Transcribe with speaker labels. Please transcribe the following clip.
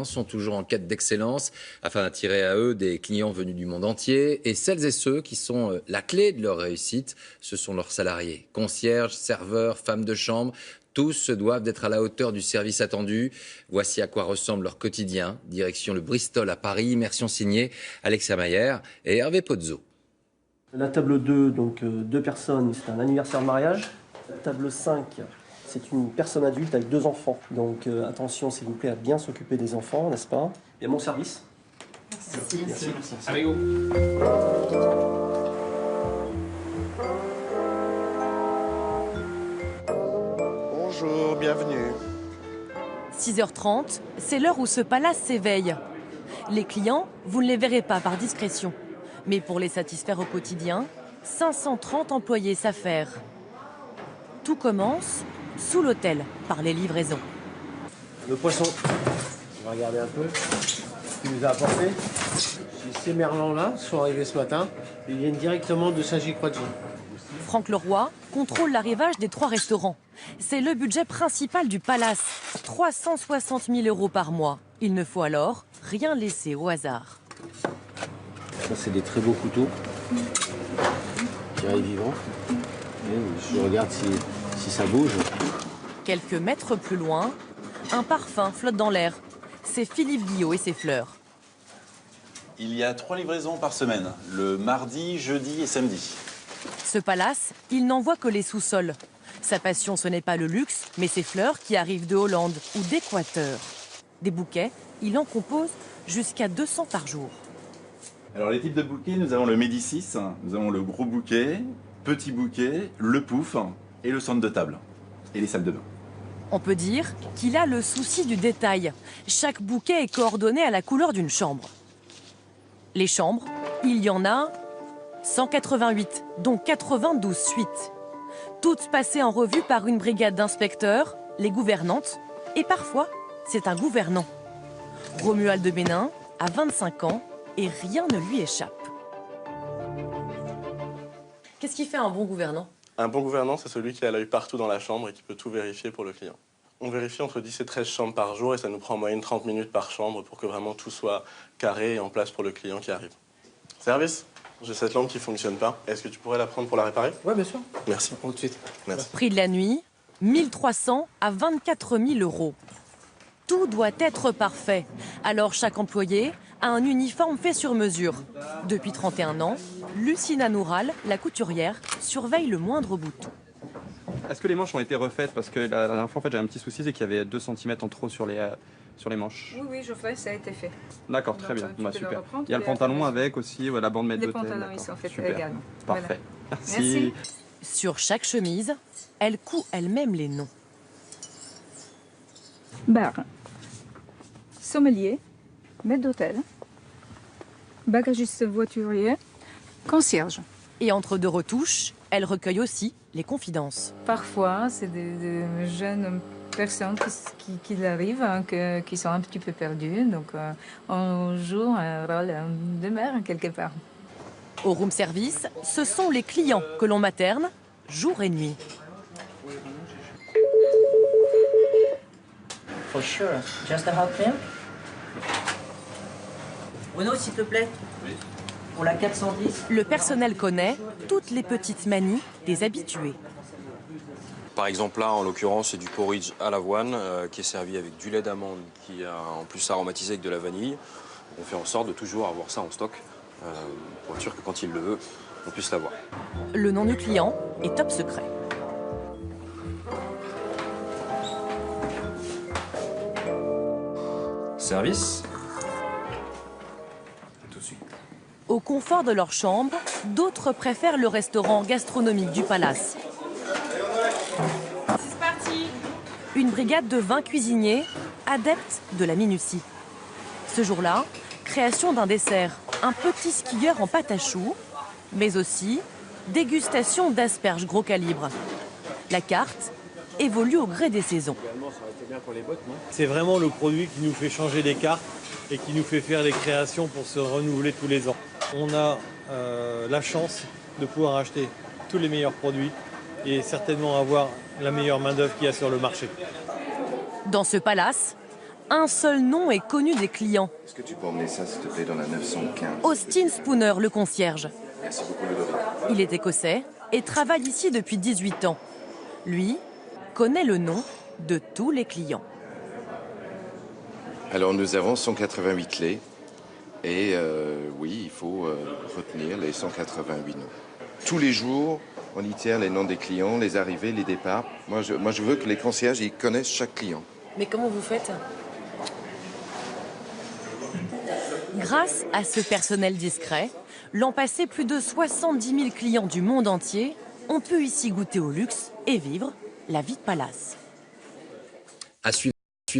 Speaker 1: Sont toujours en quête d'excellence afin d'attirer à eux des clients venus du monde entier. Et celles et ceux qui sont la clé de leur réussite, ce sont leurs salariés. Concierges, serveurs, femmes de chambre, tous se doivent d'être à la hauteur du service attendu. Voici à quoi ressemble leur quotidien. Direction le Bristol à Paris, immersion signée Alexia Mayer et Hervé Pozzo.
Speaker 2: La table 2, donc 2 personnes, c'est un anniversaire de mariage. La table 5, c'est une personne adulte avec 2 enfants. Donc attention s'il vous plaît à bien s'occuper des enfants, n'est-ce pas? Et à mon service. Merci.
Speaker 3: Allez, go.
Speaker 4: Bonjour, bienvenue.
Speaker 5: 6h30, c'est l'heure où ce palace s'éveille. Les clients, vous ne les verrez pas par discrétion. Mais pour les satisfaire au quotidien, 530 employés s'affairent. Tout commence sous l'hôtel, par les livraisons.
Speaker 2: Le poisson, on va regarder un peu ce qu'il nous a apporté.
Speaker 6: Ces merlans-là sont arrivés ce matin. Ils viennent directement de Saint-Gilles-Croix-de-Jean.
Speaker 5: Franck Leroy contrôle l'arrivage des 3 restaurants. C'est le budget principal du palace, 360 000 € par mois. Il ne faut alors rien laisser au hasard.
Speaker 6: Ça, c'est des très beaux couteaux qui arrivent vivants. Et je regarde si ça bouge.
Speaker 5: Quelques mètres plus loin, un parfum flotte dans l'air. C'est Philippe Guillot et ses fleurs.
Speaker 7: Il y a 3 livraisons par semaine, le mardi, jeudi et samedi.
Speaker 5: Ce palace, il n'envoie que les sous-sols. Sa passion, ce n'est pas le luxe, mais ses fleurs qui arrivent de Hollande ou d'Équateur. Des bouquets, il en compose jusqu'à 200 par jour.
Speaker 7: Alors les types de bouquets, nous avons le Médicis, nous avons le gros bouquet, petit bouquet, le pouf et le centre de table. Et les salles de bain.
Speaker 5: On peut dire qu'il a le souci du détail. Chaque bouquet est coordonné à la couleur d'une chambre. Les chambres, il y en a 188, dont 92 suites. Toutes passées en revue par une brigade d'inspecteurs, les gouvernantes, et parfois, c'est un gouvernant. Romuald de Bénin a 25 ans et rien ne lui échappe. Qu'est-ce qui fait un bon gouvernant ?
Speaker 8: Un bon gouvernant, c'est celui qui a l'œil partout dans la chambre et qui peut tout vérifier pour le client. On vérifie entre 10 et 13 chambres par jour et ça nous prend en moyenne 30 minutes par chambre pour que vraiment tout soit carré et en place pour le client qui arrive. Service, j'ai cette lampe qui ne fonctionne pas. Est-ce que tu pourrais la prendre pour la réparer?
Speaker 6: Oui, bien sûr.
Speaker 8: Merci.
Speaker 6: Tout de suite.
Speaker 8: Merci.
Speaker 5: Prix de la nuit, 1 300 à 24 000 €. Tout doit être parfait. Alors chaque employé a un uniforme fait sur mesure. Depuis 31 ans, Lucina Noural, la couturière, surveille le moindre bouton.
Speaker 3: Est-ce que les manches ont été refaites? Parce que la dernière fois, en fait, j'avais un petit souci, c'est qu'il y avait 2 cm en trop sur les manches.
Speaker 9: Oui, je fais, ça a été fait.
Speaker 3: D'accord, très bien. Bah, super. Il y a le pantalon avec aussi, la bande maître d'hôtel.
Speaker 9: Les pantalons, ils sont faits
Speaker 3: super.
Speaker 9: également.
Speaker 3: Parfait.
Speaker 9: Voilà.
Speaker 3: Merci.
Speaker 5: Sur chaque chemise, elle coud elle-même les noms.
Speaker 9: Bar, sommelier, maître d'hôtel, bagagiste voiturier, concierge.
Speaker 5: Et entre 2 retouches, elle recueille aussi les confidences.
Speaker 9: Parfois, c'est des jeunes personnes qui arrivent, qui sont un petit peu perdues. Donc, on joue un rôle de mère, quelque part.
Speaker 5: Au room service, ce sont les clients que l'on materne jour et nuit.
Speaker 10: For sure. Just a hot milk. Bruno, s'il te plaît. Oui. Pour la 410.
Speaker 5: Le personnel connaît toutes les petites manies des habitués.
Speaker 11: Par exemple là, en l'occurrence, c'est du porridge à l'avoine qui est servi avec du lait d'amande qui est en plus aromatisé avec de la vanille. On fait en sorte de toujours avoir ça en stock pour être sûr que quand il le veut, on puisse l'avoir.
Speaker 5: Le nom du client est top secret.
Speaker 11: Service.
Speaker 3: Tout de suite.
Speaker 5: Au confort de leur chambre, d'autres préfèrent le restaurant gastronomique du palace.
Speaker 9: C'est parti.
Speaker 5: Une brigade de 20 cuisiniers, adeptes de la minutie. Ce jour-là, création d'un dessert, un petit skieur en pâte à choux, mais aussi dégustation d'asperges gros calibre. La carte évolue au gré des saisons.
Speaker 12: C'est vraiment le produit qui nous fait changer les cartes et qui nous fait faire des créations pour se renouveler tous les ans. On a la chance de pouvoir acheter tous les meilleurs produits et certainement avoir la meilleure main-d'œuvre qu'il y a sur le marché.
Speaker 5: Dans ce palace, un seul nom est connu des clients.
Speaker 13: Est-ce que tu peux emmener ça, s'il te plaît, dans la 915?
Speaker 5: Austin Spooner, le concierge.
Speaker 13: Merci beaucoup, Ludovic.
Speaker 5: Il est écossais et travaille ici depuis 18 ans. Lui connaît le nom de tous les clients.
Speaker 13: Alors, nous avons 188 clés. Et oui, il faut retenir les 188 noms. Tous les jours, on y tient les noms des clients, les arrivées, les départs. Moi, je veux que les concierges ils connaissent chaque client.
Speaker 5: Mais comment vous faites? Grâce à ce personnel discret, l'an passé, plus de 70 000 clients du monde entier ont pu ici goûter au luxe et vivre la vie de palace.
Speaker 1: À suivre.